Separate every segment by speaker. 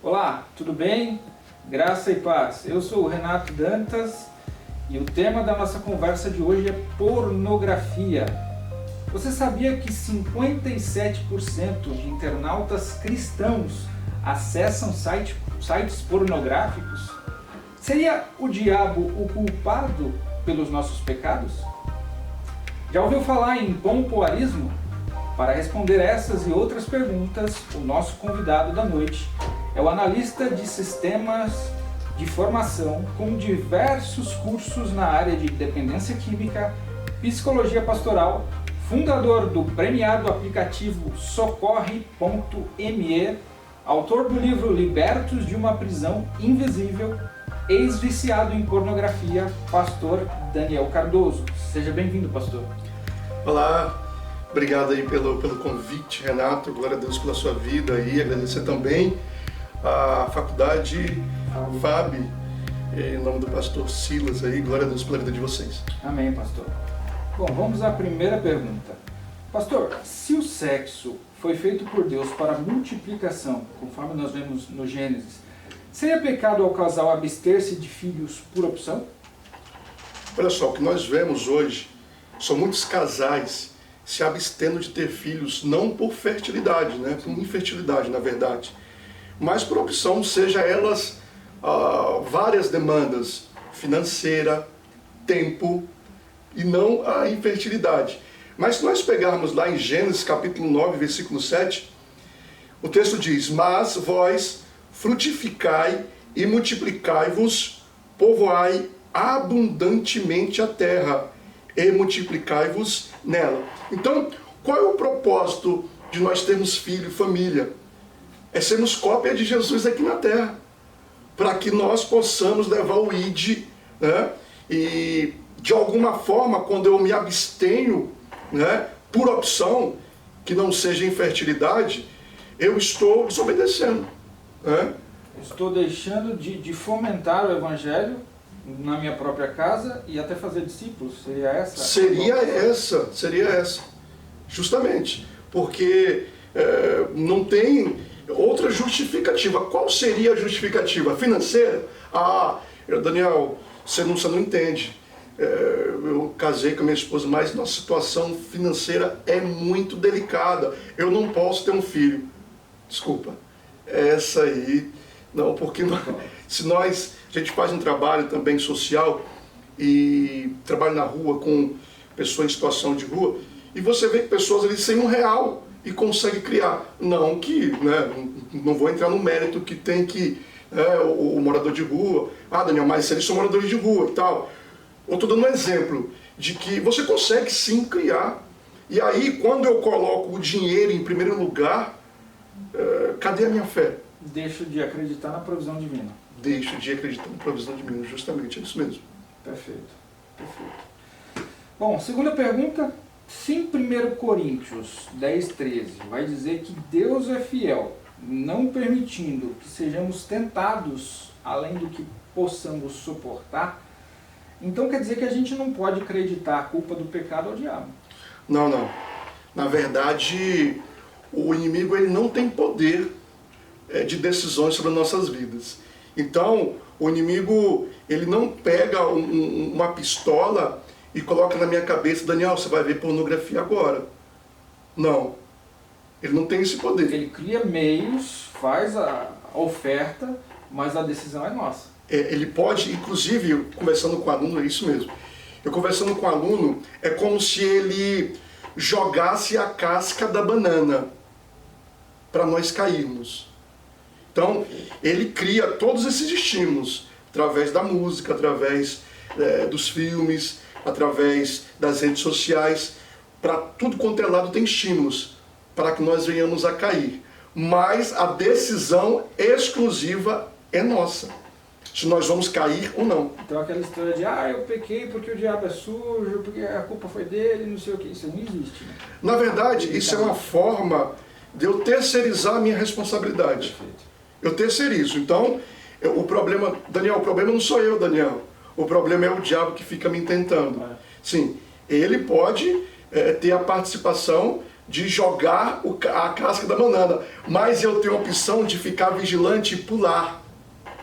Speaker 1: Olá, tudo bem? Graça e paz. Eu sou o Renato Dantas e o tema da nossa conversa de hoje é pornografia. Você sabia que 57% de internautas cristãos acessam sites pornográficos? Seria o diabo o culpado pelos nossos pecados? Já ouviu falar em pompoarismo? Para responder essas e outras perguntas, o nosso convidado da noite é o analista de sistemas de formação com diversos cursos na área de dependência química, psicologia pastoral, fundador do premiado aplicativo Socorre.me, autor do livro Libertos de uma Prisão Invisível, ex-viciado em pornografia, pastor Daniel Cardoso. Seja bem-vindo, pastor.
Speaker 2: Olá, obrigado aí pelo convite, Renato. Glória a Deus pela sua vida aí. Agradecer também a faculdade FAB, em nome do pastor Silas aí. Glória a Deus pela vida de vocês.
Speaker 1: Amém, pastor. Bom, vamos à primeira pergunta. Pastor, se o sexo foi feito por Deus para multiplicação, conforme nós vemos no Gênesis, seria pecado ao casal abster-se de filhos por opção?
Speaker 2: Olha só, o que nós vemos hoje são muitos casais se abstendo de ter filhos, não por fertilidade, né? Por infertilidade, na verdade, mas por opção, seja elas várias demandas, financeira, tempo, e não a infertilidade. Mas se nós pegarmos lá em Gênesis capítulo 9, versículo 7, o texto diz: mas vós frutificai e multiplicai-vos, povoai abundantemente a terra e multiplicai-vos nela. Então, qual é o propósito de nós termos filho e família? É sermos cópia de Jesus aqui na terra, para que nós possamos levar o ID, né? E de alguma forma, quando eu me abstenho, né, por opção, que não seja infertilidade, eu estou desobedecendo, né?
Speaker 1: Estou deixando de fomentar o evangelho na minha própria casa e até fazer discípulos, seria essa?
Speaker 2: Seria essa, justamente, porque não tem outra justificativa. Qual seria a justificativa? Financeira? Daniel, você não entende. Eu casei com a minha esposa, mas nossa situação financeira é muito delicada, eu não posso ter um filho. Desculpa, essa aí, não, porque a gente faz um trabalho também social e trabalho na rua com pessoas em situação de rua, e você vê que pessoas ali sem R$1 e consegue criar. Não que, né, não vou entrar no mérito que tem que o morador de rua, Daniel, mas eles são moradores de rua e tal. Eu estou dando um exemplo de que você consegue sim criar. E aí, quando eu coloco o dinheiro em primeiro lugar, cadê a minha fé?
Speaker 1: Deixo de acreditar na provisão divina.
Speaker 2: Deixo de acreditar na provisão divina, justamente, é isso mesmo.
Speaker 1: Perfeito, perfeito. Bom, segunda pergunta. Se em 1 Coríntios 10:13 vai dizer que Deus é fiel, não permitindo que sejamos tentados além do que possamos suportar, então quer dizer que a gente não pode acreditar a culpa do pecado ao diabo.
Speaker 2: Não. Na verdade, o inimigo ele não tem poder de decisões sobre as nossas vidas. Então, o inimigo ele não pega uma pistola e coloca na minha cabeça: Daniel, você vai ver pornografia agora. Não. Ele não tem esse poder.
Speaker 1: Ele cria meios, faz a oferta, mas a decisão é nossa.
Speaker 2: Ele pode, inclusive, conversando com o aluno, é isso mesmo. Eu conversando com o aluno, é como se ele jogasse a casca da banana para nós cairmos. Então, ele cria todos esses estímulos, através da música, através dos filmes, através das redes sociais, para tudo quanto é lado tem estímulos, para que nós venhamos a cair. Mas a decisão exclusiva é nossa, se nós vamos cair ou não.
Speaker 1: Então aquela história de, eu pequei porque o diabo é sujo, porque a culpa foi dele, não sei o que, isso não existe, né?
Speaker 2: Na verdade, isso é uma forma de eu terceirizar a minha responsabilidade.
Speaker 1: Perfeito.
Speaker 2: Eu terceirizo. Então, o problema, Daniel, o problema não sou eu, Daniel. O problema é o diabo que fica me tentando. Sim, ele pode ter a participação de jogar a casca da banana, mas eu tenho a opção de ficar vigilante e pular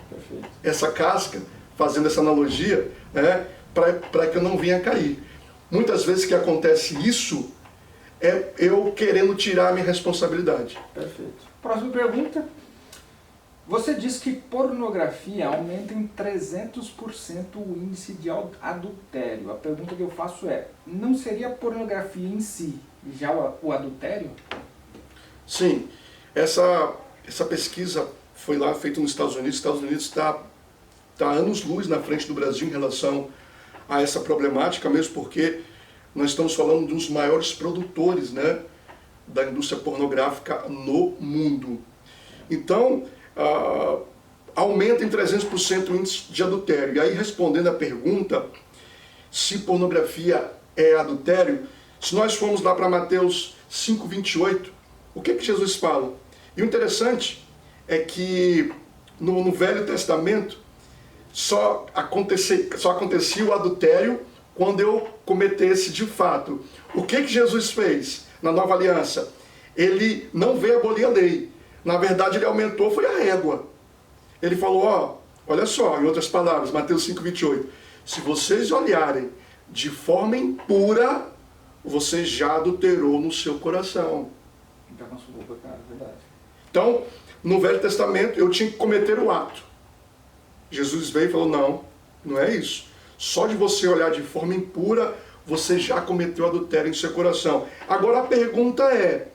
Speaker 1: Perfeito.
Speaker 2: essa casca, fazendo essa analogia, né, para que eu não venha cair. Muitas vezes que acontece isso, é eu querendo tirar a minha responsabilidade.
Speaker 1: Perfeito. Próxima pergunta. Você diz que pornografia aumenta em 300% o índice de adultério. A pergunta que eu faço é, não seria a pornografia em si já o adultério?
Speaker 2: Sim, essa pesquisa foi lá feita nos Estados Unidos. Os Estados Unidos está anos-luz na frente do Brasil em relação a essa problemática, mesmo porque nós estamos falando de um dos maiores produtores, né, da indústria pornográfica no mundo. Então, aumenta em 300% o índice de adultério. E aí, respondendo a pergunta se pornografia é adultério, se nós formos lá para Mateus 5:28, o que Jesus fala? E o interessante é que no Velho Testamento só acontecia o adultério quando eu cometesse de fato. O que Jesus fez na Nova Aliança? Ele não veio abolir a lei. Na verdade, ele aumentou, foi a régua. Ele falou, olha só, em outras palavras, Mateus 5:28, se vocês olharem de forma impura, você já adulterou no seu coração.
Speaker 1: Já consumou o pecado, é verdade.
Speaker 2: Então, no Velho Testamento, eu tinha que cometer o ato. Jesus veio e falou, não é isso. Só de você olhar de forma impura, você já cometeu adultério em seu coração. Agora a pergunta é,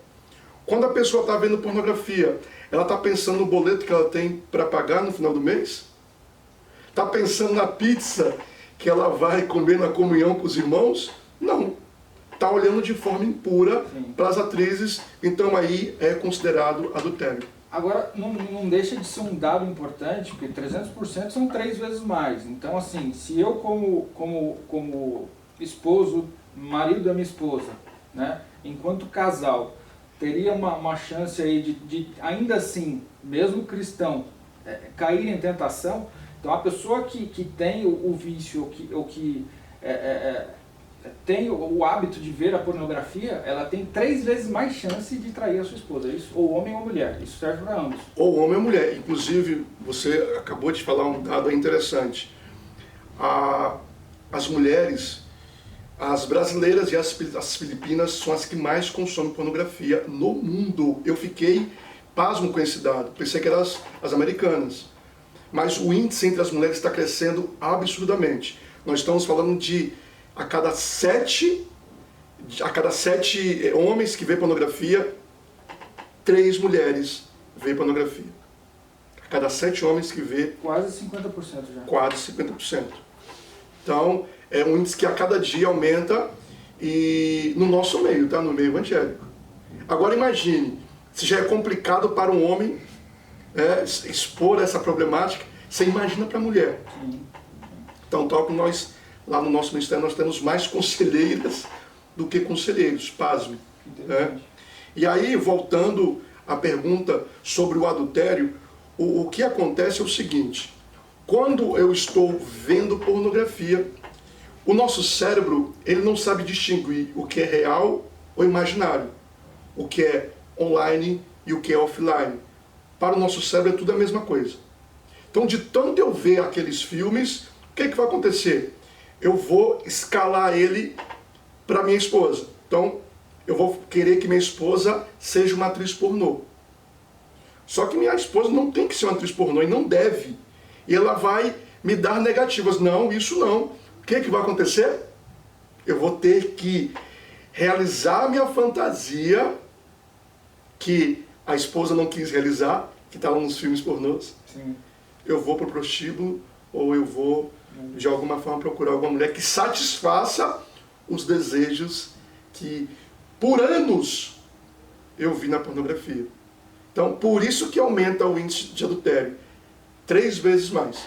Speaker 2: quando a pessoa está vendo pornografia, ela está pensando no boleto que ela tem para pagar no final do mês? Está pensando na pizza que ela vai comer na comunhão com os irmãos? Não. Está olhando de forma impura para as atrizes, então aí é considerado adultério.
Speaker 1: Agora, não deixa de ser um dado importante, porque 300% são 3 vezes mais. Então, assim, se eu como esposo, marido da minha esposa, né, enquanto casal, teria uma chance aí de ainda assim, mesmo cristão, cair em tentação, então a pessoa que tem o vício, ou que tem o hábito de ver a pornografia, ela tem 3 vezes mais chance de trair a sua esposa, isso? Ou homem ou mulher, isso serve para ambos.
Speaker 2: Ou homem ou mulher. Inclusive, você acabou de falar um dado interessante. As mulheres, as brasileiras e as filipinas são as que mais consomem pornografia no mundo. Eu fiquei pasmo com esse dado, pensei que eram as americanas. Mas o índice entre as mulheres está crescendo absurdamente. Nós estamos falando de a cada sete homens que vê pornografia, 3 mulheres vê pornografia. A cada 7 homens que vê...
Speaker 1: Quase 50% já.
Speaker 2: Quase 50%. Então, é um índice que a cada dia aumenta e no nosso meio, tá? No meio evangélico. Agora imagine, se já é complicado para um homem expor essa problemática, você imagina para a mulher.
Speaker 1: Sim.
Speaker 2: Então, tal como nós, lá no nosso ministério, nós temos mais conselheiras do que conselheiros, pasme. Né? E aí, voltando à pergunta sobre o adultério, o que acontece é o seguinte, quando eu estou vendo pornografia, o nosso cérebro, ele não sabe distinguir o que é real ou imaginário, o que é online e o que é offline. Para o nosso cérebro é tudo a mesma coisa. Então, de tanto eu ver aqueles filmes, o que vai acontecer? Eu vou escalar ele para minha esposa. Então, eu vou querer que minha esposa seja uma atriz pornô. Só que minha esposa não tem que ser uma atriz pornô e não deve. E ela vai me dar negativas. Não, isso não. O que vai acontecer? Eu vou ter que realizar a minha fantasia que a esposa não quis realizar, que está lá nos filmes pornôs.
Speaker 1: Sim.
Speaker 2: Eu vou para o prostíbulo ou eu vou, de alguma forma, procurar alguma mulher que satisfaça os desejos que, por anos, eu vi na pornografia. Então, por isso que aumenta o índice de adultério. 3 vezes mais.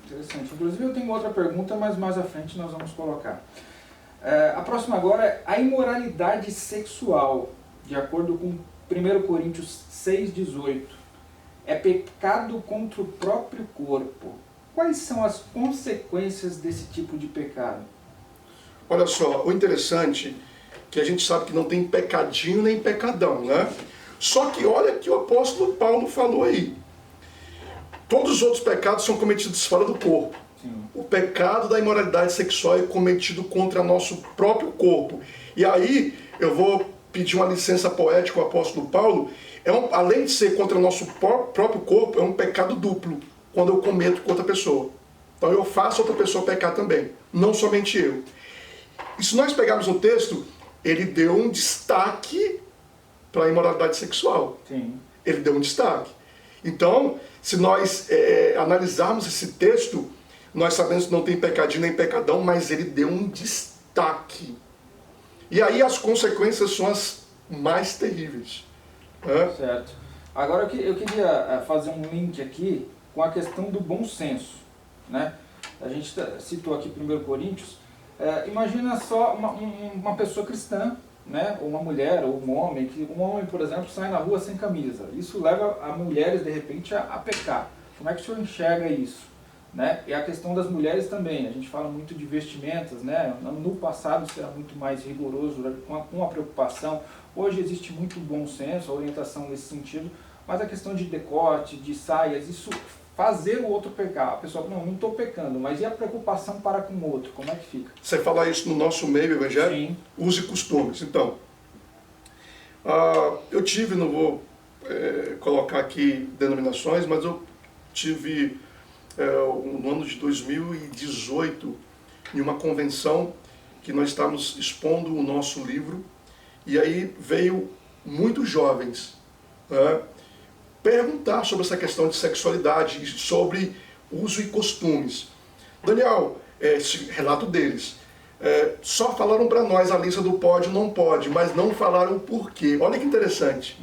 Speaker 1: Interessante. Inclusive, eu tenho outra pergunta, mas mais à frente nós vamos colocar. A próxima agora é a imoralidade sexual, de acordo com 1 Coríntios 6,18. É pecado contra o próprio corpo. Quais são as consequências desse tipo de pecado?
Speaker 2: Olha só, o interessante que a gente sabe que não tem pecadinho nem pecadão, né? Só que olha que o apóstolo Paulo falou aí. Todos os outros pecados são cometidos fora do corpo.
Speaker 1: Sim.
Speaker 2: O pecado da imoralidade sexual é cometido contra nosso próprio corpo. E aí eu vou pedir uma licença poética ao apóstolo Paulo. Além de ser contra o nosso próprio corpo, é um pecado duplo, quando eu cometo com outra pessoa. Então eu faço outra pessoa pecar também, não somente eu. E se nós pegarmos o texto, ele deu um destaque para a imoralidade sexual.
Speaker 1: Sim.
Speaker 2: Ele deu um destaque. Então, se nós analisarmos esse texto, nós sabemos que não tem pecadinho nem pecadão, mas ele deu um destaque. E aí as consequências são as mais terríveis.
Speaker 1: Certo. Agora eu queria fazer um link aqui com a questão do bom senso, né? A gente citou aqui 1 Coríntios. Imagina só uma pessoa cristã, né? Ou uma mulher, ou um homem, um homem, por exemplo, sai na rua sem camisa. Isso leva a mulheres, de repente, a pecar. Como é que o senhor enxerga isso? Né? E a questão das mulheres também, a gente fala muito de vestimentas, né? No passado isso era muito mais rigoroso, com a preocupação. Hoje existe muito bom senso, a orientação nesse sentido, mas a questão de decote, de saias, isso fazer o outro pecar. A pessoa fala, não estou pecando, mas e a preocupação para com o outro? Como é que fica?
Speaker 2: Você falar isso no nosso meio evangélico?
Speaker 1: Sim.
Speaker 2: Use e costumes. Então, eu tive, não vou colocar aqui denominações, mas eu tive no ano de 2018 em uma convenção que nós estávamos expondo o nosso livro, e aí veio muitos jovens perguntar sobre essa questão de sexualidade e sobre uso e costumes. Daniel, esse relato deles, só falaram para nós a lista do pode e não pode, mas não falaram o porquê. Olha que interessante,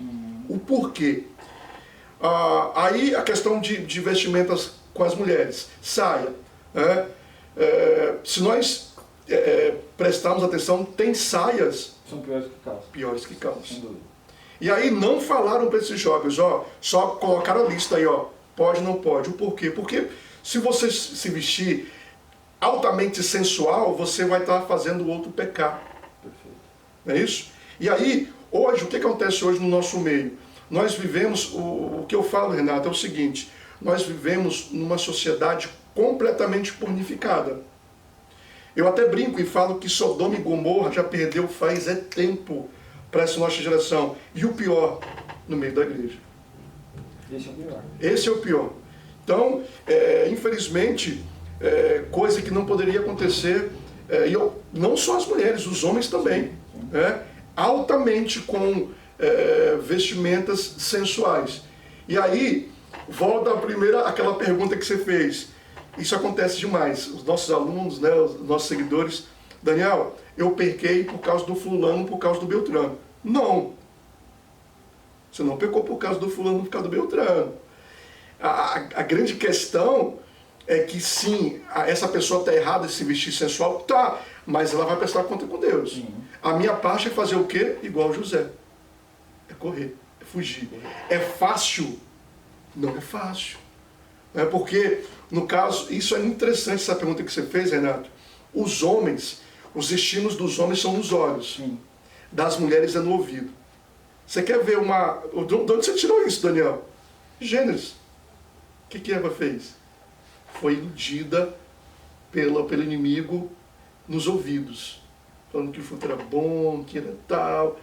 Speaker 2: o porquê. Aí a questão de vestimentas com as mulheres, saia. Se nós prestarmos atenção, tem saias
Speaker 1: São piores que calças.
Speaker 2: Piores que calças.
Speaker 1: Sem dúvida.
Speaker 2: E aí não falaram para esses jovens, só colocaram a lista aí, pode, não pode. O porquê? Porque se você se vestir altamente sensual, você vai estar fazendo o outro pecar.
Speaker 1: Perfeito.
Speaker 2: Não é isso? E aí, hoje, o que acontece hoje no nosso meio? Nós vivemos, o que eu falo, Renato, é o seguinte, nós vivemos numa sociedade completamente pornificada. Eu até brinco e falo que Sodoma e Gomorra já perdeu faz tempo para essa nossa geração. E o pior, no meio da igreja.
Speaker 1: Esse é o pior.
Speaker 2: Esse é o pior. Então, infelizmente, coisa que não poderia acontecer, não só as mulheres, os homens também, altamente com vestimentas sensuais. E aí, volta aquela pergunta que você fez. Isso acontece demais. Os nossos alunos, né, os nossos seguidores, Daniel, eu pequei por causa do fulano, por causa do Beltrano. Não. Você não pecou por causa do fulano, por causa do Beltrano. A grande questão é que sim, essa pessoa está errada de se vestir sensual, tá, mas ela vai prestar conta com Deus. Sim. A minha parte é fazer o quê? Igual José. É correr, é fugir. É fácil? Não é fácil. Porque, no caso, isso é interessante, essa pergunta que você fez, Renato. Os homens, os destinos dos homens são nos olhos. Sim. Das mulheres é no ouvido. Você quer ver uma... De onde você tirou isso, Daniel? Gênesis. O que Eva fez? Foi iludida pelo inimigo nos ouvidos. Falando que o fruto era bom, que era tal.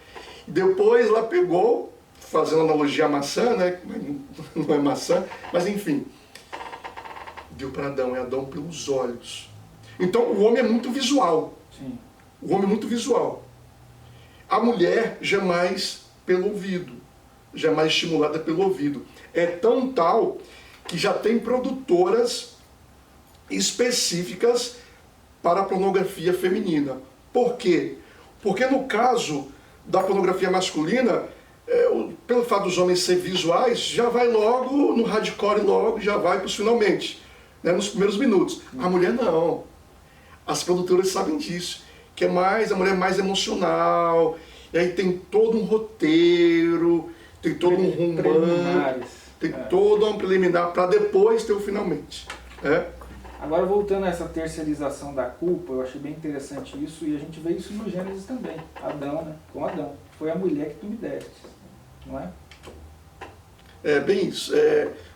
Speaker 2: E depois ela pegou, fazendo analogia à maçã, né? Não é maçã, mas enfim. Deu para Adão, é Adão pelos olhos. Então o homem é muito visual. Sim. O homem é muito visual. A mulher jamais pelo ouvido. Jamais estimulada pelo ouvido. É tão tal que já tem produtoras específicas para a pornografia feminina. Por quê? Porque no caso da pornografia masculina, pelo fato dos homens serem visuais, já vai logo no hardcore, logo já vai para os finalmente, né, nos primeiros minutos. A mulher não. As produtoras sabem disso, que a mulher é mais emocional, e aí tem todo um roteiro, tem todo um romance, tem todo um preliminar para depois ter o finalmente.
Speaker 1: Agora, voltando a essa terceirização da culpa, eu achei bem interessante isso, e a gente vê isso no Gênesis também. Adão, né? Com Adão. Foi a mulher que tu me deste, não é?
Speaker 2: É bem isso.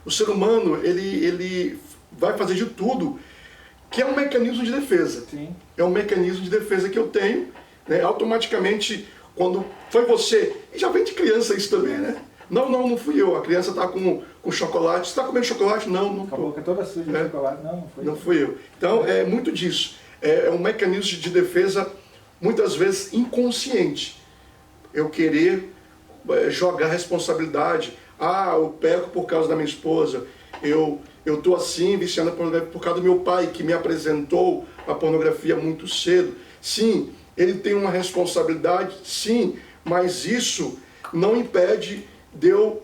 Speaker 2: O ser humano, ele vai fazer de tudo, que é um mecanismo de defesa.
Speaker 1: Sim.
Speaker 2: É um mecanismo de defesa que eu tenho, né? Automaticamente, quando foi você, e já vem de criança isso também, né? Não fui eu. A criança está com chocolate. Você está comendo chocolate? Não
Speaker 1: Com a
Speaker 2: tô.
Speaker 1: boca toda suja de chocolate. Não foi
Speaker 2: Não fui eu. Então, é muito disso. É um mecanismo de defesa, muitas vezes, inconsciente. Eu querer jogar responsabilidade. Eu peco por causa da minha esposa. Eu estou assim, viciando a pornografia por causa do meu pai, que me apresentou a pornografia muito cedo. Sim, ele tem uma responsabilidade, sim, mas isso não impede de eu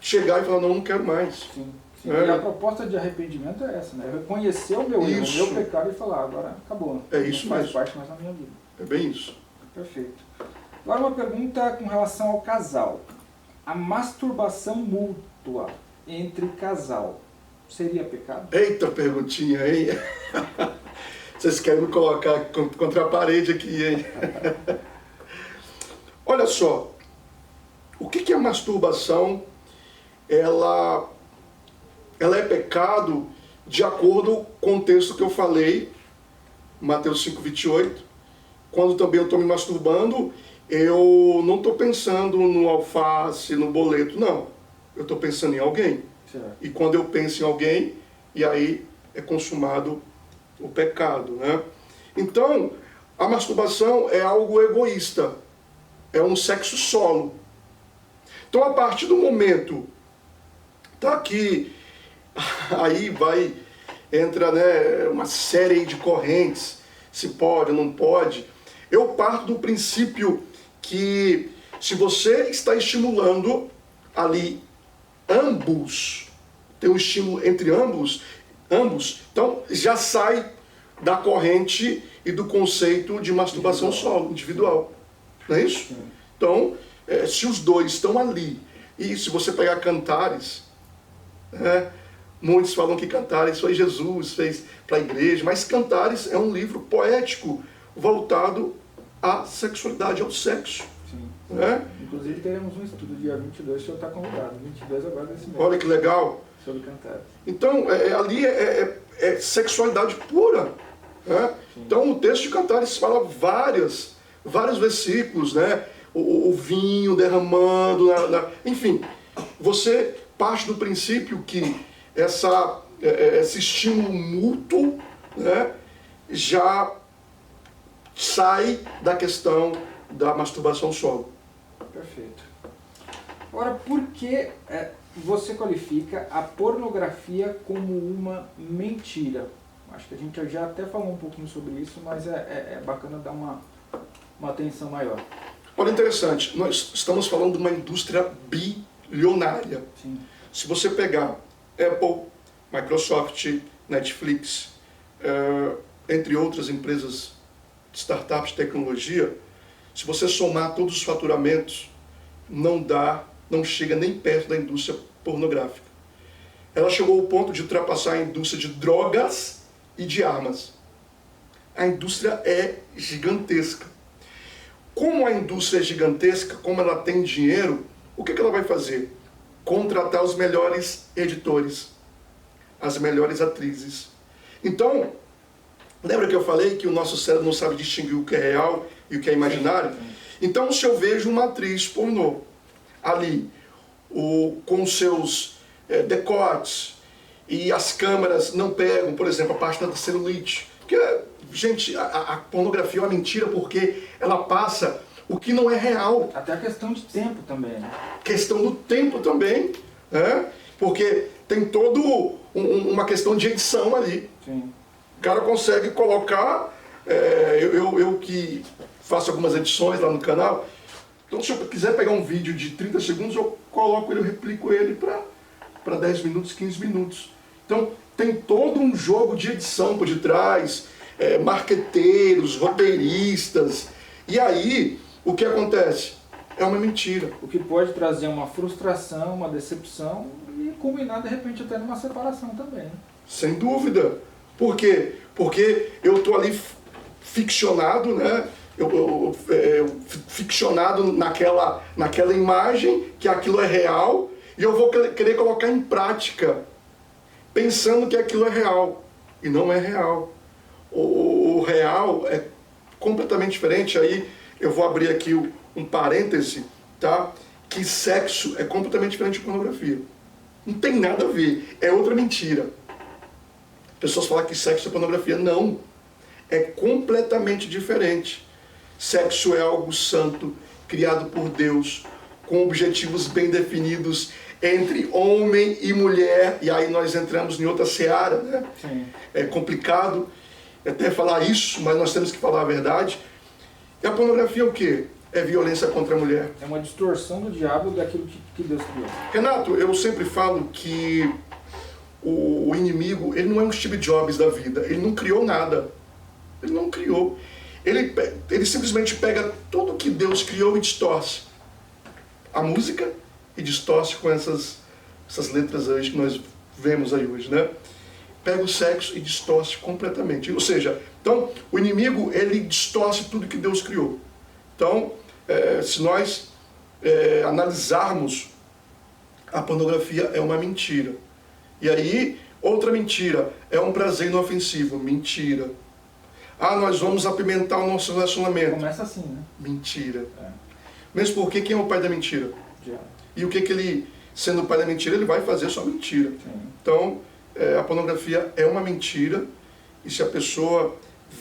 Speaker 2: chegar e falar, não quero mais.
Speaker 1: Sim. E a proposta de arrependimento é essa, né? Reconhecer o meu erro, o meu pecado e falar, agora acabou.
Speaker 2: Isso
Speaker 1: não faz
Speaker 2: mesmo.
Speaker 1: parte mais da minha vida.
Speaker 2: É bem isso.
Speaker 1: Perfeito. Agora uma pergunta com relação ao casal. A masturbação mútua entre casal seria pecado?
Speaker 2: Eita perguntinha, hein? Vocês querem me colocar contra a parede aqui, hein? Olha só, o que é masturbação? Ela é pecado de acordo com o texto que eu falei, Mateus 5:28. Quando também eu estou me masturbando, eu não estou pensando no alface, no boleto, não. Eu estou pensando em alguém.
Speaker 1: Certo.
Speaker 2: E quando eu penso em alguém, e aí é consumado o pecado, né? Então, a masturbação é algo egoísta. É um sexo solo. Então, a partir do momento que aí entra, né, uma série de correntes, se pode ou não pode. Eu parto do princípio que se você está estimulando ali ambos, tem um estímulo entre ambos, então já sai da corrente e do conceito de masturbação solo, individual. Não é isso?
Speaker 1: Sim.
Speaker 2: Então, se os dois estão ali, e se você pegar Cantares, muitos falam que Cantares foi Jesus, fez para a igreja, mas Cantares é um livro poético voltado à sexualidade, ao sexo.
Speaker 1: Sim.
Speaker 2: Né?
Speaker 1: Inclusive teremos um estudo dia 22, o senhor está convidado. 22 agora desse mês.
Speaker 2: Olha que legal.
Speaker 1: Sobre Cantares.
Speaker 2: Então, ali é sexualidade pura. Né? Então, o texto de Cantares fala vários versículos, né? O vinho derramando, enfim, você parte do princípio que esse estímulo mútuo, né, já sai da questão da masturbação solo.
Speaker 1: Perfeito. Agora, por que você qualifica a pornografia como uma mentira? Acho que a gente já até falou um pouquinho sobre isso, mas é bacana dar uma atenção maior.
Speaker 2: Olha, interessante, nós estamos falando de uma indústria bilionária.
Speaker 1: Sim.
Speaker 2: Se você pegar Apple, Microsoft, Netflix, entre outras empresas, startups de tecnologia, se você somar todos os faturamentos, não chega nem perto da indústria pornográfica. Ela chegou ao ponto de ultrapassar a indústria de drogas e de armas. A indústria é gigantesca. Como a indústria é gigantesca, como ela tem dinheiro, o que ela vai fazer? Contratar os melhores editores, as melhores atrizes. Então, lembra que eu falei que o nosso cérebro não sabe distinguir o que é real e o que é imaginário? Então, se eu vejo uma atriz pornô ali, com seus decotes, e as câmeras não pegam, por exemplo, a parte da celulite, porque, gente, a pornografia é uma mentira porque ela passa o que não é real.
Speaker 1: Até a questão de tempo também, né?
Speaker 2: Questão do tempo também, né? Porque tem todo uma questão de edição ali.
Speaker 1: Sim.
Speaker 2: O cara consegue colocar, eu que faço algumas edições lá no canal, então se eu quiser pegar um vídeo de 30 segundos, eu coloco ele, eu replico ele para 10 minutos, 15 minutos. Então tem todo um jogo de edição por detrás, marqueteiros, roteiristas, e aí o que acontece? É uma mentira.
Speaker 1: O que pode trazer uma frustração, uma decepção e culminar de repente até numa separação também. Né?
Speaker 2: Sem dúvida. Por quê? Porque eu estou ali ficcionado, né? Ficcionado naquela imagem, que aquilo é real, e eu vou querer colocar em prática, pensando que aquilo é real, e não é real. O real é completamente diferente. Aí eu vou abrir aqui um parêntese, tá? Que sexo é completamente diferente de pornografia. Não tem nada a ver, é outra mentira. Pessoas falam que sexo é pornografia. Não, é completamente diferente. Sexo é algo santo, criado por Deus, com objetivos bem definidos entre homem e mulher, e aí nós entramos em outra seara, né?
Speaker 1: Sim.
Speaker 2: É complicado até falar isso, mas nós temos que falar a verdade. E a pornografia é o quê? É violência contra a mulher.
Speaker 1: É uma distorção do diabo daquilo que Deus criou.
Speaker 2: Renato, eu sempre falo que o inimigo, ele não é um Steve Jobs da vida, ele não criou nada. Ele não criou. Ele simplesmente pega tudo que Deus criou e distorce. A música, e distorce com essas letras aí que nós vemos aí hoje, né? Pega o sexo e distorce completamente. Ou seja, então, o inimigo, ele distorce tudo que Deus criou. Então, se nós analisarmos, a pornografia é uma mentira. E aí, outra mentira, é um prazer inofensivo. Mentira. Ah, nós vamos apimentar o nosso relacionamento.
Speaker 1: Começa assim, né?
Speaker 2: Mentira. Mesmo porque quem é o pai da mentira?
Speaker 1: Já.
Speaker 2: E o que ele, sendo o pai da mentira, ele vai fazer só mentira.
Speaker 1: Sim.
Speaker 2: Então, a pornografia é uma mentira, e se a pessoa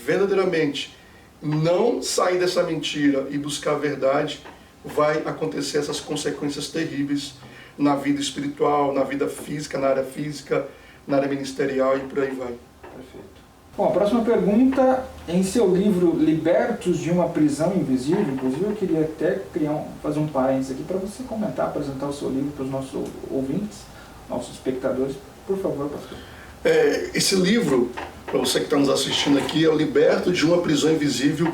Speaker 2: verdadeiramente não sair dessa mentira e buscar a verdade, vai acontecer essas consequências terríveis na vida espiritual, na vida física, na área física, na área ministerial e por aí vai.
Speaker 1: Perfeito. Bom, a próxima pergunta, em seu livro Libertos de uma Prisão Invisível, inclusive eu queria até fazer um parênteses aqui para você comentar, apresentar o seu livro para os nossos ouvintes, nossos espectadores. Por favor, pastor.
Speaker 2: Esse livro, para você que está nos assistindo aqui, é o Liberto de uma Prisão Invisível.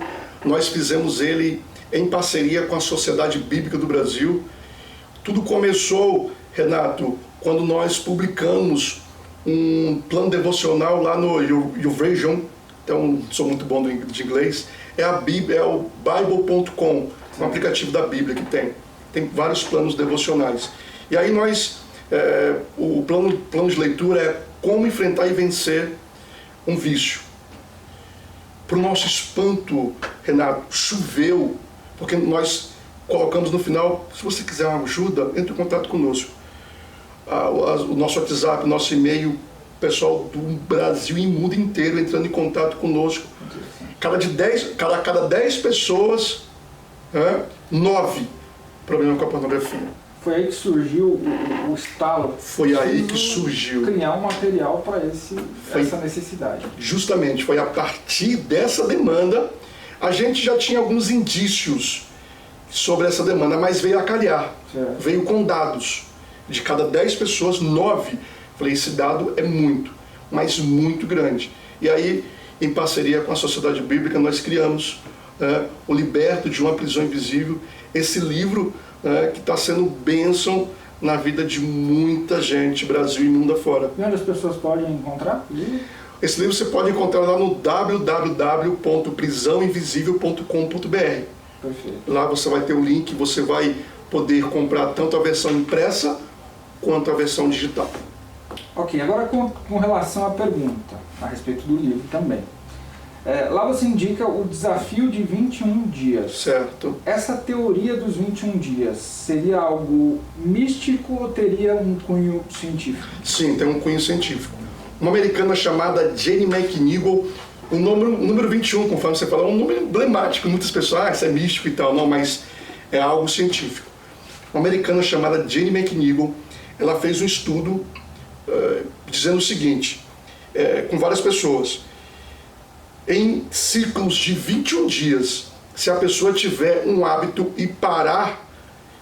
Speaker 2: Nós fizemos ele em parceria com a Sociedade Bíblica do Brasil. Tudo começou, Renato, quando nós publicamos um plano devocional lá no YouVersion, então sou muito bom de inglês, é o Bible.com, um aplicativo da Bíblia que tem vários planos devocionais. E aí o plano de leitura é como enfrentar e vencer um vício. Para o nosso espanto, Renato, choveu, porque nós colocamos no final, se você quiser uma ajuda, entre em contato conosco. O nosso WhatsApp, o nosso e-mail, pessoal do Brasil e mundo inteiro entrando em contato conosco. Cada 10 pessoas, 9 problemas com a pornografia.
Speaker 1: Foi aí que surgiu o estalo.
Speaker 2: Foi aí que surgiu.
Speaker 1: Criar um material para essa necessidade.
Speaker 2: Justamente, foi a partir dessa demanda. A gente já tinha alguns indícios sobre essa demanda, mas veio a calhar.
Speaker 1: Certo.
Speaker 2: Veio com dados. De cada 10 pessoas, 9. Falei, esse dado é muito, mas muito grande. E aí, em parceria com a Sociedade Bíblica, nós criamos o Liberto de uma Prisão Invisível, esse livro que está sendo bênção na vida de muita gente, Brasil e mundo afora.
Speaker 1: E onde as pessoas podem encontrar?
Speaker 2: Esse livro você pode encontrar lá no www.prisãoinvisível.com.br.
Speaker 1: Perfeito.
Speaker 2: Lá você vai ter o link, você vai poder comprar tanto a versão impressa quanto a versão digital.
Speaker 1: Ok, agora com relação à pergunta, a respeito do livro também. Lá você indica o desafio de 21 dias.
Speaker 2: Certo.
Speaker 1: Essa teoria dos 21 dias seria algo místico ou teria um cunho científico?
Speaker 2: Sim, tem um cunho científico. Uma americana chamada Jenny McNeagle, o número 21, conforme você falou, é um número emblemático. Muitas pessoas, isso é místico e tal, não, mas é algo científico. Uma americana chamada Jenny McNeagle, ela fez um estudo dizendo o seguinte, com várias pessoas. Em ciclos de 21 dias, se a pessoa tiver um hábito e parar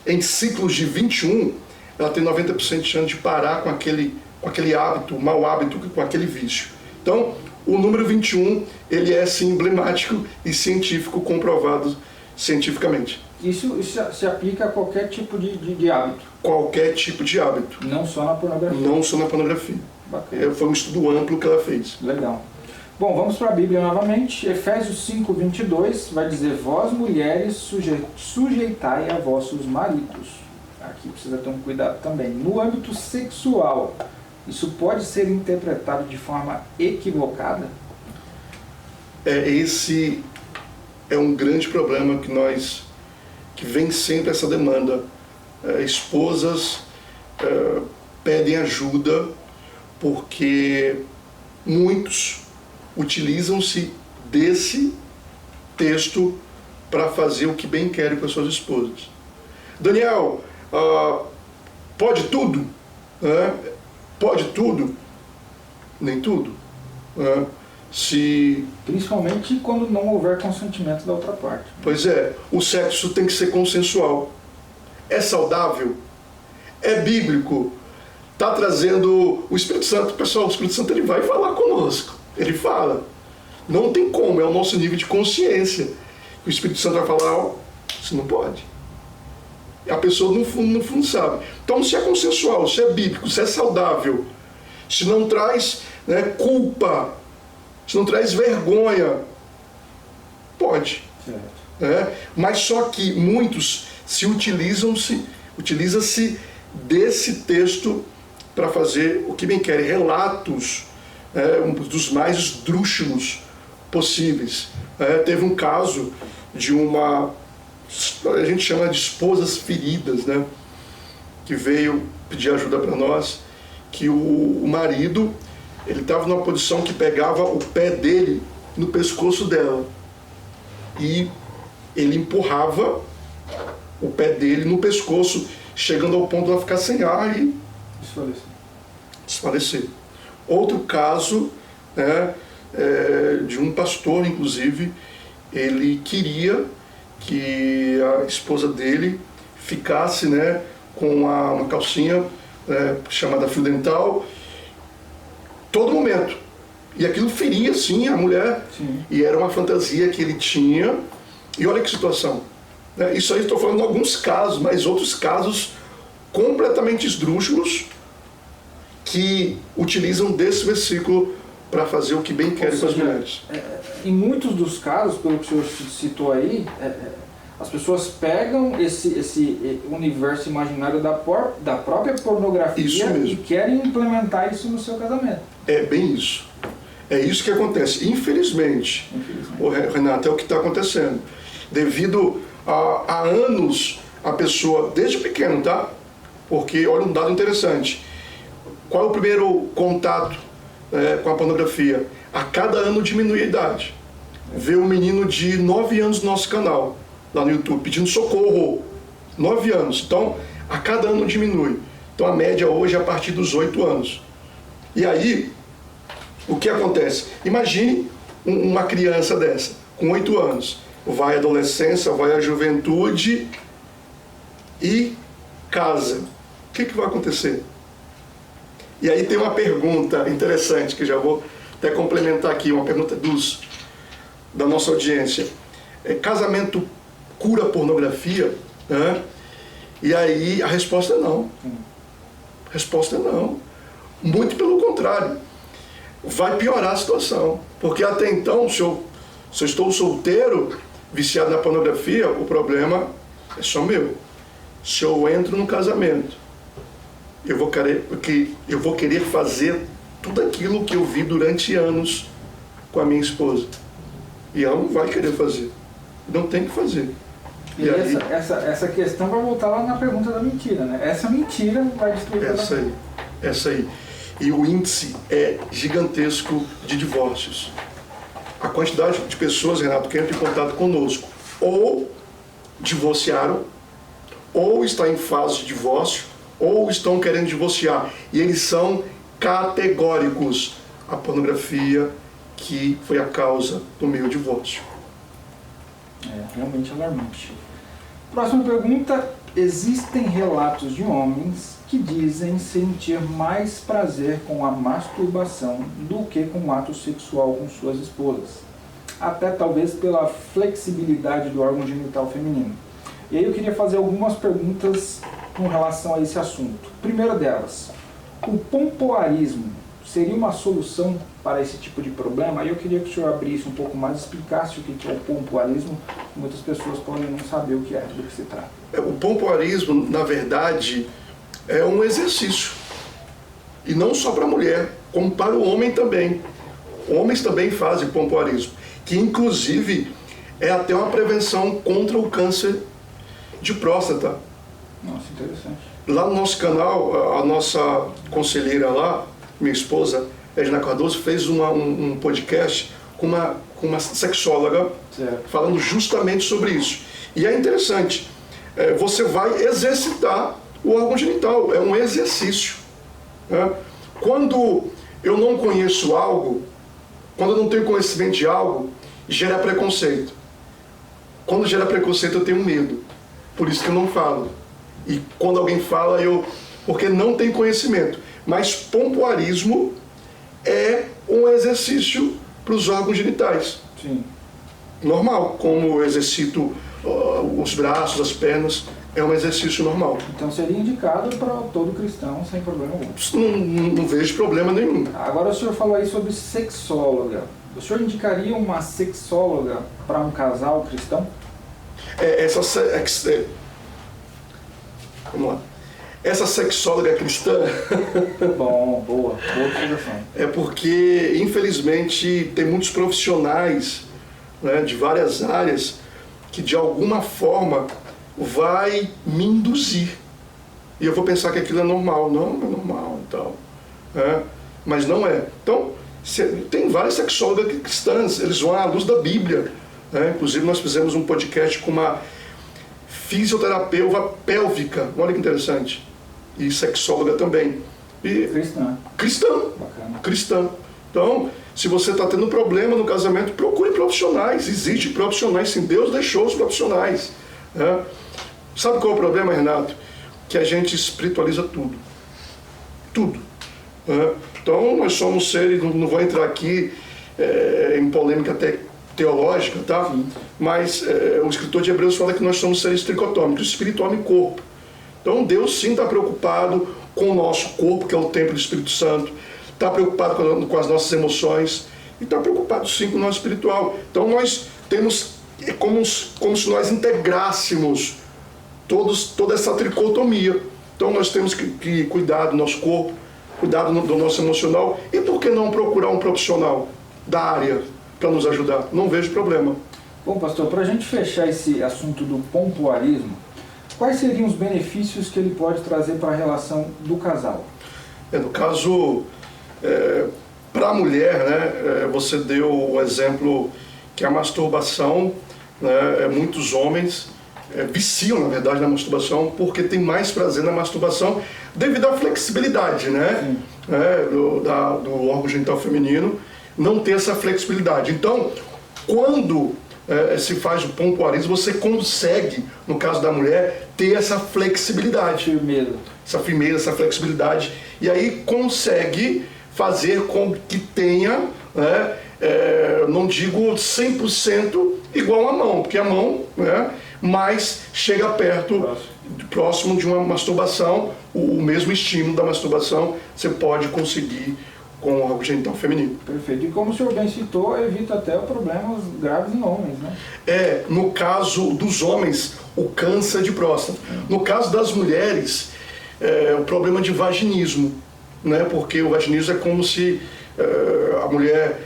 Speaker 2: em ciclos de 21, ela tem 90% de chance de parar com aquele hábito, mau hábito, com aquele vício. Então, o número 21, ele é sim emblemático e científico, comprovado cientificamente.
Speaker 1: Isso se aplica a qualquer tipo de hábito?
Speaker 2: Qualquer tipo de hábito.
Speaker 1: Não só na pornografia?
Speaker 2: Não só na pornografia.
Speaker 1: Bacana.
Speaker 2: Foi um estudo amplo que ela fez.
Speaker 1: Legal. Bom, vamos para a Bíblia novamente. Efésios 5:22 vai dizer: vós mulheres sujeitai a vossos maridos. Aqui precisa ter um cuidado também. No âmbito sexual, isso pode ser interpretado de forma equivocada?
Speaker 2: Esse é um grande problema que vem sempre essa demanda. Esposas pedem ajuda porque muitos utilizam-se desse texto para fazer o que bem querem com as suas esposas. Daniel, pode tudo? Pode tudo? Nem tudo.
Speaker 1: Principalmente quando não houver consentimento da outra parte.
Speaker 2: Pois é, o sexo tem que ser consensual. É saudável? É bíblico? Está trazendo o Espírito Santo? Pessoal, o Espírito Santo ele vai falar conosco. Ele fala. Não tem como, é o nosso nível de consciência. O Espírito Santo vai falar, isso não pode. A pessoa no fundo sabe. Então, se é consensual, se é bíblico, se é saudável, se não traz culpa, se não traz vergonha, pode. Mas só que muitos utiliza-se desse texto para fazer o que bem querem, relatos dos mais esdrúxulos possíveis. Teve um caso de a gente chama de esposas feridas, que veio pedir ajuda para nós, que o marido ele estava numa posição que pegava o pé dele no pescoço dela e ele empurrava o pé dele no pescoço, chegando ao ponto de ela ficar sem ar e desfalecer. Outro caso de um pastor, inclusive, ele queria que a esposa dele ficasse com uma calcinha chamada fio dental todo momento. E aquilo feria, sim, a mulher.
Speaker 1: Sim.
Speaker 2: E era uma fantasia que ele tinha. E olha que situação. Isso aí estou falando de alguns casos, mas outros casos completamente esdrúxulos que utilizam desse versículo para fazer o que bem querem com as mulheres.
Speaker 1: Em muitos dos casos, pelo que o senhor citou aí, as pessoas pegam esse universo imaginário da própria pornografia e querem implementar isso no seu casamento.
Speaker 2: É bem isso. É isso que acontece. Infelizmente. Renato, é o que está acontecendo. Devido a anos, a pessoa, desde pequeno, tá? Porque, olha um dado interessante. Qual é o primeiro contato com a pornografia? A cada ano diminui a idade. Vê um menino de 9 anos no nosso canal, lá no YouTube, pedindo socorro. 9 anos. Então, a cada ano diminui. Então, a média hoje é a partir dos 8 anos. E aí, o que acontece? Imagine uma criança dessa, com 8 anos. Vai à adolescência, vai à juventude e casa. O que vai acontecer? E aí tem uma pergunta interessante, que já vou até complementar aqui, uma pergunta da nossa audiência. Casamento cura pornografia? E aí a resposta é não. A resposta é não. Muito pelo contrário. Vai piorar a situação. Porque até então, se eu estou solteiro, viciado na pornografia, o problema é só meu. Se eu entro no casamento, eu vou querer fazer tudo aquilo que eu vi durante anos com a minha esposa. E ela não vai querer fazer. Não tem que fazer.
Speaker 1: E aí, essa questão vai voltar lá na pergunta da mentira, né? Essa mentira vai destruir
Speaker 2: essa aí. E o índice é gigantesco de divórcios. A quantidade de pessoas, Renato, que entram em contato conosco, ou divorciaram, ou estão em fase de divórcio, ou estão querendo divorciar. E eles são categóricos. A pornografia que foi a causa do meu divórcio.
Speaker 1: Realmente alarmante. Próxima pergunta. Existem relatos de homens que dizem sentir mais prazer com a masturbação do que com o ato sexual com suas esposas. Até talvez pela flexibilidade do órgão genital feminino. E aí eu queria fazer algumas perguntas com relação a esse assunto. Primeira delas, o pompoarismo seria uma solução para esse tipo de problema? Aí eu queria que o senhor abrisse um pouco mais, explicasse o que é o pompoarismo. Muitas pessoas podem não saber o que é, do que se trata.
Speaker 2: O pompoarismo, na verdade, é um exercício. E não só para a mulher, como para o homem também. Homens também fazem pompoarismo, que inclusive é até uma prevenção contra o câncer de próstata.
Speaker 1: Nossa, interessante.
Speaker 2: Lá no nosso canal, a nossa conselheira lá, minha esposa, Edna Cardoso, fez um podcast com uma sexóloga,
Speaker 1: certo,
Speaker 2: falando justamente sobre isso. E é interessante, você vai exercitar o órgão genital, é um exercício. Né? Quando eu não conheço algo, quando eu não tenho conhecimento de algo, gera preconceito. Quando gera preconceito, eu tenho medo. Por isso que eu não falo. E quando alguém fala, porque não tem conhecimento. Mas pompoarismo é um exercício para os órgãos genitais.
Speaker 1: Sim.
Speaker 2: Normal, como eu exercito os braços, as pernas, é um exercício normal.
Speaker 1: Então seria indicado para todo cristão, sem problema algum.
Speaker 2: Não vejo problema nenhum.
Speaker 1: Agora o senhor falou aí sobre sexóloga. O senhor indicaria uma sexóloga para um casal cristão?
Speaker 2: Vamos lá. Essa sexóloga cristã...
Speaker 1: boa observação.
Speaker 2: É porque, infelizmente, tem muitos profissionais, né, de várias áreas que, de alguma forma, vai me induzir. E eu vou pensar que aquilo é normal. Não é normal e tal. Mas não é. Então, tem várias sexólogas cristãs, eles vão à luz da Bíblia. Inclusive, nós fizemos um podcast com uma fisioterapeuta pélvica, olha que interessante, e sexóloga também. E cristã.
Speaker 1: Bacana.
Speaker 2: Cristã. Então, se você está tendo problema no casamento, procure profissionais. Existem profissionais, sim. Deus deixou os profissionais. Sabe qual é o problema, Renato? Que a gente espiritualiza tudo. Tudo. Então, nós somos seres, não vou entrar aqui em polêmica até teológica, tá?
Speaker 1: Sim.
Speaker 2: Mas o escritor de Hebreus fala que nós somos seres tricotômicos, espírito, alma e corpo. Então Deus sim está preocupado com o nosso corpo, que é o templo do Espírito Santo, está preocupado com as nossas emoções e está preocupado sim com o nosso espiritual. Então nós temos, como se nós integrássemos toda essa tricotomia. Então nós temos que cuidar do nosso corpo, cuidar do nosso emocional, e por que não procurar um profissional da área para nos ajudar? Não vejo problema.
Speaker 1: Bom, pastor, para a gente fechar esse assunto do pompoarismo, quais seriam os benefícios que ele pode trazer para a relação do casal?
Speaker 2: No caso, para a mulher, né, você deu o exemplo que a masturbação, né, muitos homens viciam, na verdade, na masturbação, porque tem mais prazer na masturbação devido à flexibilidade, né, do órgão genital feminino, não ter essa flexibilidade. Então, quando se faz o pompoarismo, você consegue, no caso da mulher, ter essa flexibilidade. Essa firmeza, essa flexibilidade, e aí consegue fazer com que tenha, né, não digo 100% igual a mão, porque a mão, né, mais chega próximo de uma masturbação, o mesmo estímulo da masturbação você pode conseguir com o órgão genital feminino.
Speaker 1: Perfeito. E como o senhor bem citou, evita até problemas graves em homens, né?
Speaker 2: No caso dos homens, o câncer de próstata. No caso das mulheres, o problema de vaginismo, né? Porque o vaginismo é como se a mulher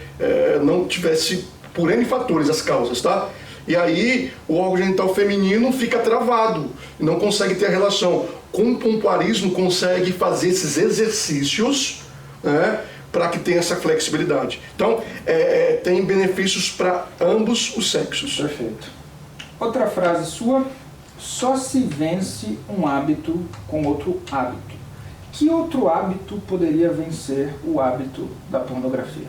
Speaker 2: não tivesse, por N fatores, as causas, tá? E aí o órgão genital feminino fica travado, não consegue ter a relação. Com o pompoarismo consegue fazer esses exercícios, né, para que tenha essa flexibilidade. Então, tem benefícios para ambos os sexos.
Speaker 1: Perfeito. Outra frase sua: só se vence um hábito com outro hábito. Que outro hábito poderia vencer o hábito da pornografia?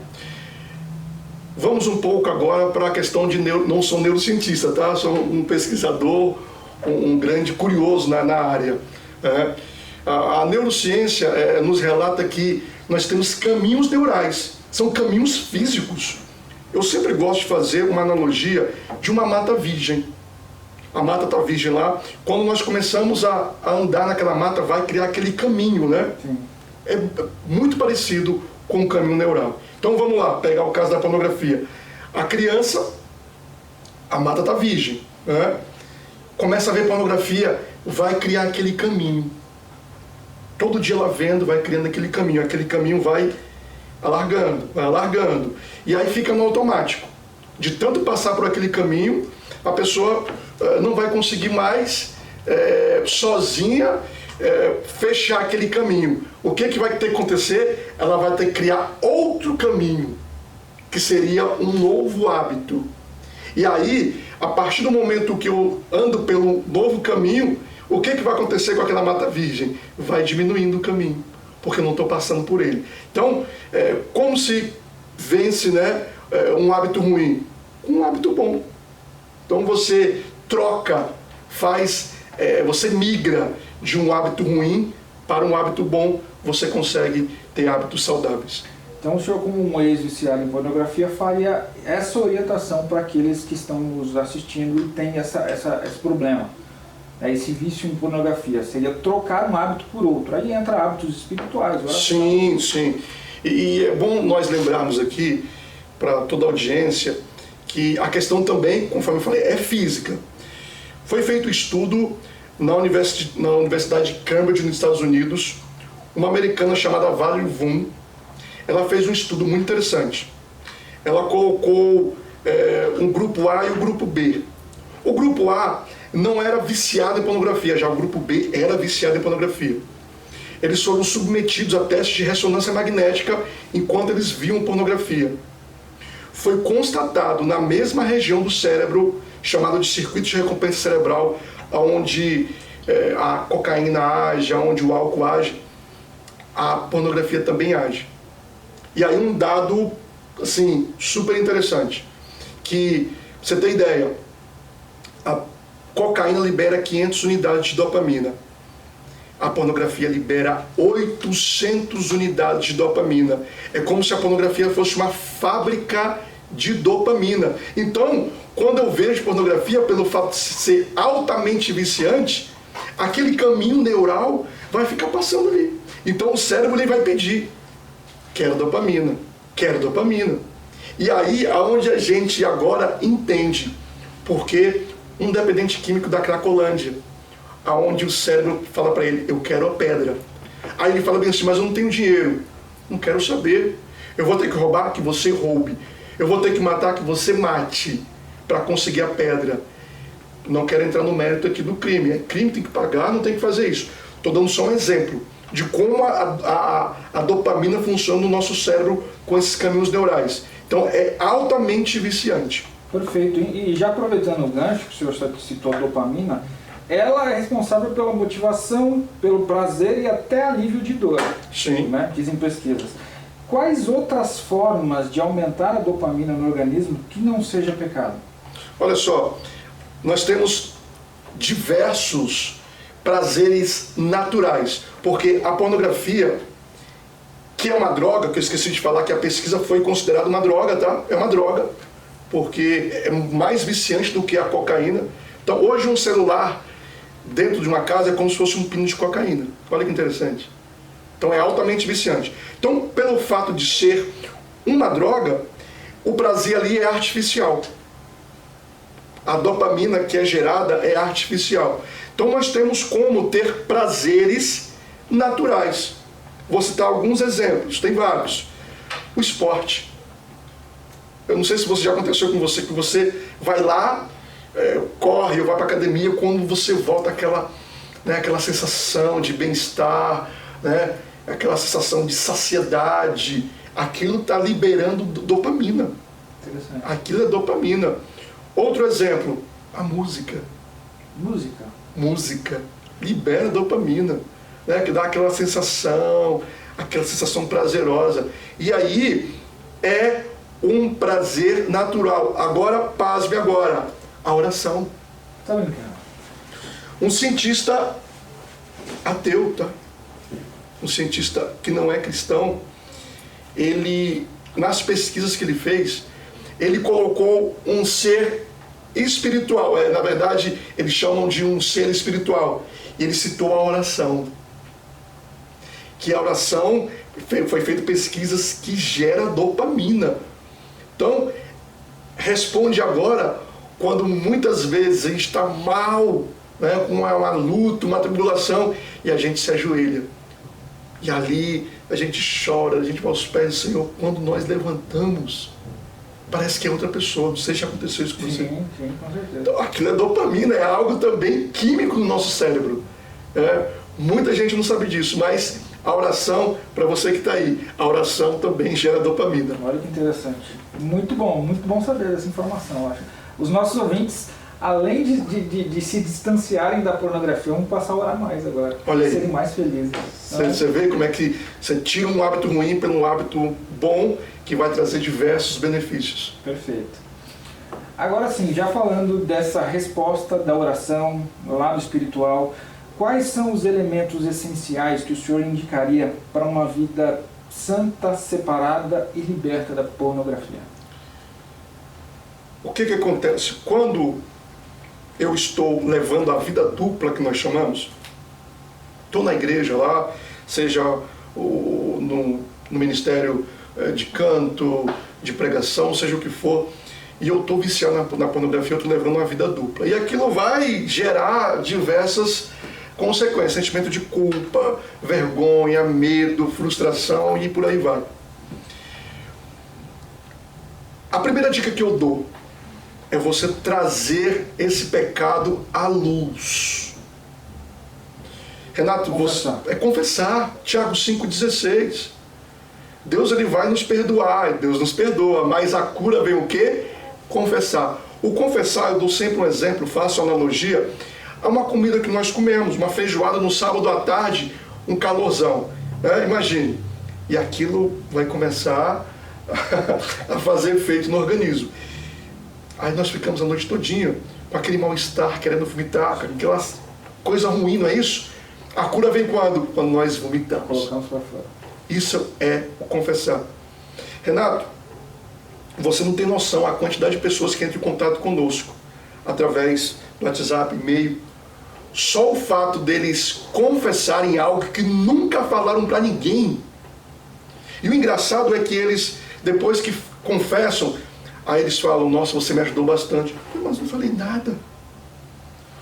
Speaker 2: Vamos um pouco agora para a questão de... Não sou neurocientista, tá? Sou um pesquisador, um grande curioso na área. A neurociência nos relata que nós temos caminhos neurais, são caminhos físicos. Eu sempre gosto de fazer uma analogia de uma mata virgem. A mata está virgem lá, quando nós começamos a andar naquela mata, vai criar aquele caminho, né?
Speaker 1: Sim.
Speaker 2: É muito parecido com o caminho neural. Então vamos lá, pegar o caso da pornografia. A criança, a mata está virgem, né? Começa a ver pornografia, vai criar aquele caminho. Todo dia ela vendo, vai criando aquele caminho vai alargando. E aí fica no automático. De tanto passar por aquele caminho, a pessoa não vai conseguir mais sozinha fechar aquele caminho. O que vai ter que acontecer? Ela vai ter que criar outro caminho, que seria um novo hábito. E aí, a partir do momento que eu ando pelo novo caminho, o que vai acontecer com aquela mata virgem? Vai diminuindo o caminho, porque eu não estou passando por ele. Então, como se vence, né, um hábito ruim? Um hábito bom. Então você troca, você migra de um hábito ruim para um hábito bom, você consegue ter hábitos saudáveis.
Speaker 1: Então o senhor, como um ex-viciado em pornografia, faria essa orientação para aqueles que estão nos assistindo e têm esse problema, esse vício em pornografia, seria trocar um hábito por outro. Aí entra hábitos espirituais.
Speaker 2: Sim. E é bom nós lembrarmos aqui, para toda a audiência, que a questão também, conforme eu falei, é física. Foi feito estudo na Universidade de Cambridge, nos Estados Unidos, uma americana chamada Valerie Voom. Ela fez um estudo muito interessante. Ela colocou um grupo A e o grupo B. O grupo A não era viciado em pornografia, já o grupo B era viciado em pornografia. Eles foram submetidos a testes de ressonância magnética enquanto eles viam pornografia. Foi constatado na mesma região do cérebro, chamada de circuito de recompensa cerebral, onde a cocaína age, onde o álcool age, a pornografia também age. E aí um dado, assim, super interessante, que, pra você ter ideia, a cocaína libera 500 unidades de dopamina. A pornografia libera 800 unidades de dopamina. É como se a pornografia fosse uma fábrica de dopamina. Então, quando eu vejo pornografia, pelo fato de ser altamente viciante, aquele caminho neural vai ficar passando ali. Então o cérebro ele vai pedir: quero dopamina, quero dopamina. E aí aonde a gente agora entende porque um dependente químico da Cracolândia, aonde o cérebro fala para ele: eu quero a pedra. Aí ele fala bem assim: mas eu não tenho dinheiro. Não quero saber. Eu vou ter que roubar, que você roube. Eu vou ter que matar, que você mate, para conseguir a pedra. Não quero entrar no mérito aqui do crime. É crime, tem que pagar, não tem que fazer isso. Estou dando só um exemplo de como a dopamina funciona no nosso cérebro com esses caminhos neurais. Então é altamente viciante.
Speaker 1: Perfeito. E já aproveitando o gancho que o senhor citou a dopamina, ela é responsável pela motivação, pelo prazer e até alívio de dor.
Speaker 2: Sim.
Speaker 1: Né? Dizem pesquisas. Quais outras formas de aumentar a dopamina no organismo que não seja pecado?
Speaker 2: Olha só, nós temos diversos prazeres naturais, porque a pornografia, que é uma droga, que eu esqueci de falar que a pesquisa foi considerada uma droga, tá? É uma droga, porque é mais viciante do que a cocaína. Então hoje um celular dentro de uma casa é como se fosse um pino de cocaína. Olha que interessante. Então é altamente viciante. Então, pelo fato de ser uma droga, o prazer ali é artificial. A dopamina que é gerada é artificial. Então nós temos como ter prazeres naturais. Vou citar alguns exemplos, tem vários. O esporte. Eu não sei se já aconteceu com você, que você vai lá, corre ou vai para a academia, quando você volta aquela sensação de bem-estar, né? Aquela sensação de saciedade, aquilo está liberando dopamina.
Speaker 1: Interessante.
Speaker 2: Aquilo é dopamina. Outro exemplo, a música. Música libera dopamina, né? Que dá aquela sensação prazerosa. E aí é um prazer natural. Agora, pasme agora, a oração.
Speaker 1: Tá brincando?
Speaker 2: Um cientista ateu, tá? Um cientista que não é cristão, ele, nas pesquisas que ele fez, ele colocou um ser espiritual, na verdade eles chamam de um ser espiritual, e ele citou a oração. que a oração, foi feita pesquisas que gera dopamina. Então, responde agora quando muitas vezes a gente está mal, né, com uma luta, uma tribulação, e a gente se ajoelha. E ali a gente chora, a gente vai aos pés do Senhor. Quando nós levantamos, parece que é outra pessoa. Não sei se aconteceu isso com você.
Speaker 1: Sim, com certeza.
Speaker 2: Então, aquilo é dopamina, é algo também químico no nosso cérebro. Muita gente não sabe disso, mas a oração, para você que está aí, a oração também gera dopamina.
Speaker 1: Olha que interessante. Muito bom saber dessa informação, eu acho. Os nossos ouvintes, além de se distanciarem da pornografia, vão passar a orar mais agora.
Speaker 2: Olha aí.
Speaker 1: Serem mais felizes.
Speaker 2: Você vê como é que você tira um hábito ruim pelo hábito bom, que vai trazer diversos benefícios.
Speaker 1: Perfeito. Agora sim, já falando dessa resposta da oração, lado espiritual, quais são os elementos essenciais que o senhor indicaria para uma vida santa, separada e liberta da pornografia?
Speaker 2: O que acontece? Quando eu estou levando a vida dupla, que nós chamamos, estou na igreja lá, seja no ministério de canto, de pregação, seja o que for, e eu estou viciado na pornografia, eu estou levando uma vida dupla. E aquilo vai gerar diversas consequências, sentimento de culpa, vergonha, medo, frustração e por aí vai. A primeira dica que eu dou é você trazer esse pecado à luz. Renato, é confessar. Tiago 5,16. Deus ele vai nos perdoar, Deus nos perdoa, mas a cura vem o quê? Confessar. O confessar, eu dou sempre um exemplo, faço analogia, a uma comida que nós comemos, uma feijoada no sábado à tarde, um calorzão. Imagine. E aquilo vai começar a fazer efeito no organismo. Aí nós ficamos a noite todinha com aquele mal-estar, querendo vomitar, aquela coisa ruim, não é isso? A cura vem quando? Quando nós vomitamos.
Speaker 1: Colocamos para fora.
Speaker 2: Isso é o confessar. Renato, você não tem noção a quantidade de pessoas que entram em contato conosco através do WhatsApp, e-mail. Só o fato deles confessarem algo que nunca falaram para ninguém. E o engraçado é que eles, depois que confessam, aí eles falam, nossa, você me ajudou bastante. Mas não falei nada.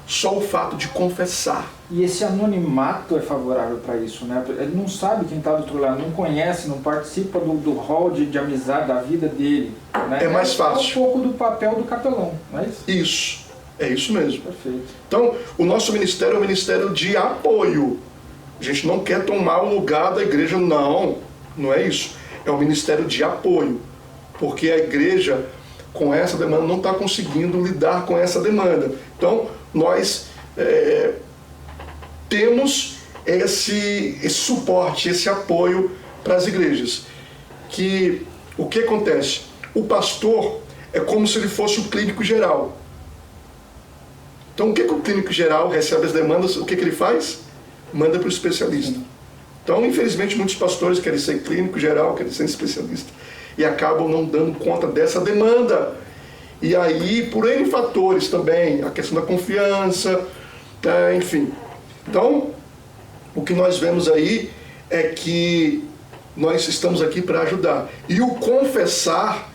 Speaker 2: Só o fato de confessar.
Speaker 1: E esse anonimato é favorável para isso, né? Ele não sabe quem está do outro lado, não conhece, não participa do hall de amizade da vida dele. Né?
Speaker 2: É mais fácil.
Speaker 1: É um pouco do papel do capelão, não é isso?
Speaker 2: Isso, é isso mesmo.
Speaker 1: Perfeito.
Speaker 2: Então, o nosso ministério é um ministério de apoio. A gente não quer tomar o lugar da igreja, não é isso. É um ministério de apoio, porque a igreja, com essa demanda, não está conseguindo lidar com essa demanda. Então, nós temos esse suporte, esse apoio para as igrejas. Que o que acontece? O pastor é como se ele fosse o clínico geral. Então, o que o clínico geral recebe as demandas, o que ele faz? Manda para o especialista. Então, infelizmente, muitos pastores querem ser clínico geral, querem ser especialista, e acabam não dando conta dessa demanda. E aí, por N fatores também, a questão da confiança, enfim. Então, o que nós vemos aí é que nós estamos aqui para ajudar. E o confessar,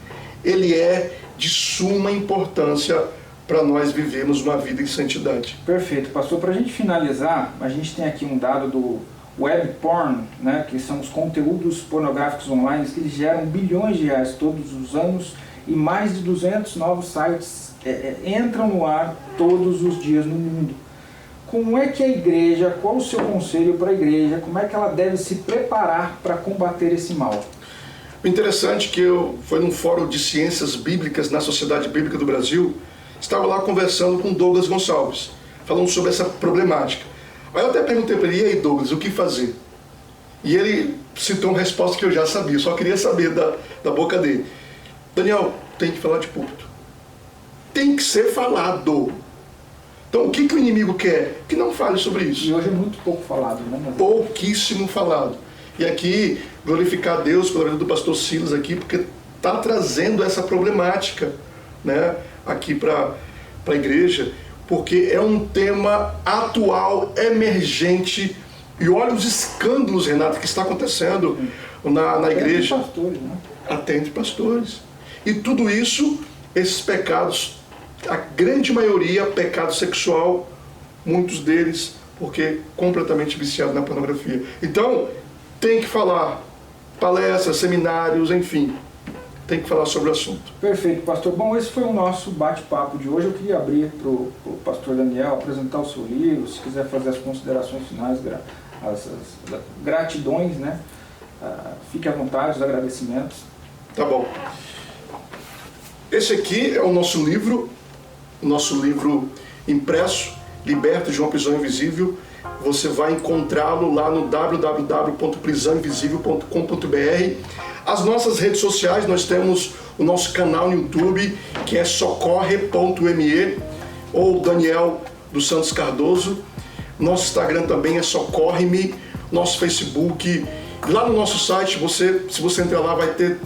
Speaker 2: ele é de suma importância para nós vivermos uma vida em santidade.
Speaker 1: Perfeito. Pastor, para a gente finalizar, a gente tem aqui um dado do web porn, né, que são os conteúdos pornográficos online, que geram bilhões de reais todos os anos, e mais de 200 novos sites entram no ar todos os dias no mundo. Como é que a igreja, qual o seu conselho para a igreja, como é que ela deve se preparar para combater esse mal?
Speaker 2: O interessante é que foi num fórum de ciências bíblicas na Sociedade Bíblica do Brasil, estava lá conversando com Douglas Gonçalves, falando sobre essa problemática. Aí eu até perguntei para ele, e aí Douglas, o que fazer? E ele citou uma resposta que eu já sabia, só queria saber da boca dele. Daniel, tem que falar de púlpito. Tem que ser falado. Então o que o inimigo quer? Que não fale sobre isso.
Speaker 1: E hoje é muito pouco falado, né?
Speaker 2: Pouquíssimo falado. E aqui, glorificar a Deus pela vida do pastor Silas aqui, porque está trazendo essa problemática, né, aqui para a igreja, porque é um tema atual, emergente, E olha os escândalos, Renato, que está acontecendo na igreja.
Speaker 1: Pastores, né?
Speaker 2: Até entre pastores. E tudo isso, esses pecados, a grande maioria, pecado sexual, muitos deles porque completamente viciados na pornografia. Então, tem que falar, palestras, seminários, enfim, tem que falar sobre o assunto.
Speaker 1: Perfeito, pastor. Bom, esse foi o nosso bate-papo de hoje. Eu queria abrir para o pastor Daniel apresentar o seu livro, se quiser fazer as considerações finais, as gratidões, né? Fique à vontade, os agradecimentos.
Speaker 2: Tá bom. Esse aqui é o nosso livro impresso, Liberto de uma Prisão Invisível. Você vai encontrá-lo lá no www.prisãoinvisível.com.br. As nossas redes sociais, nós temos o nosso canal no YouTube, que é socorre.me, ou Daniel dos Santos Cardoso. Nosso Instagram também é Socorre-me, nosso Facebook. Lá no nosso site, se você entrar lá, vai ter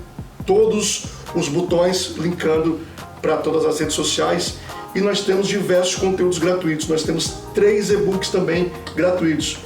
Speaker 2: todos os botões linkando para todas as redes sociais. E nós temos diversos conteúdos gratuitos. Nós temos 3 e-books também gratuitos.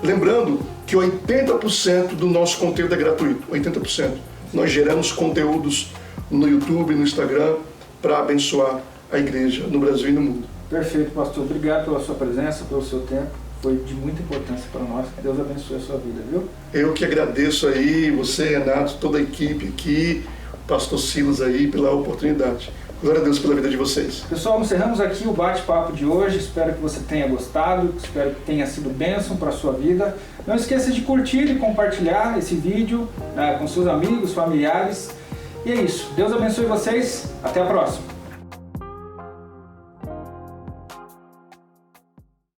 Speaker 2: Lembrando que 80% do nosso conteúdo é gratuito. 80%. Nós geramos conteúdos no YouTube, no Instagram, para abençoar a igreja no Brasil e no mundo.
Speaker 1: Perfeito, pastor. Obrigado pela sua presença, pelo seu tempo. Foi de muita importância para nós. Que Deus abençoe a sua vida, viu?
Speaker 2: Eu que agradeço aí, você, Renato, toda a equipe aqui, o pastor Silas aí, pela oportunidade. Glória a Deus pela vida de vocês.
Speaker 1: Pessoal, encerramos aqui o bate-papo de hoje. Espero que você tenha gostado, espero que tenha sido bênção para a sua vida. Não esqueça de curtir e compartilhar esse vídeo com seus amigos, familiares. E é isso. Deus abençoe vocês. Até a próxima.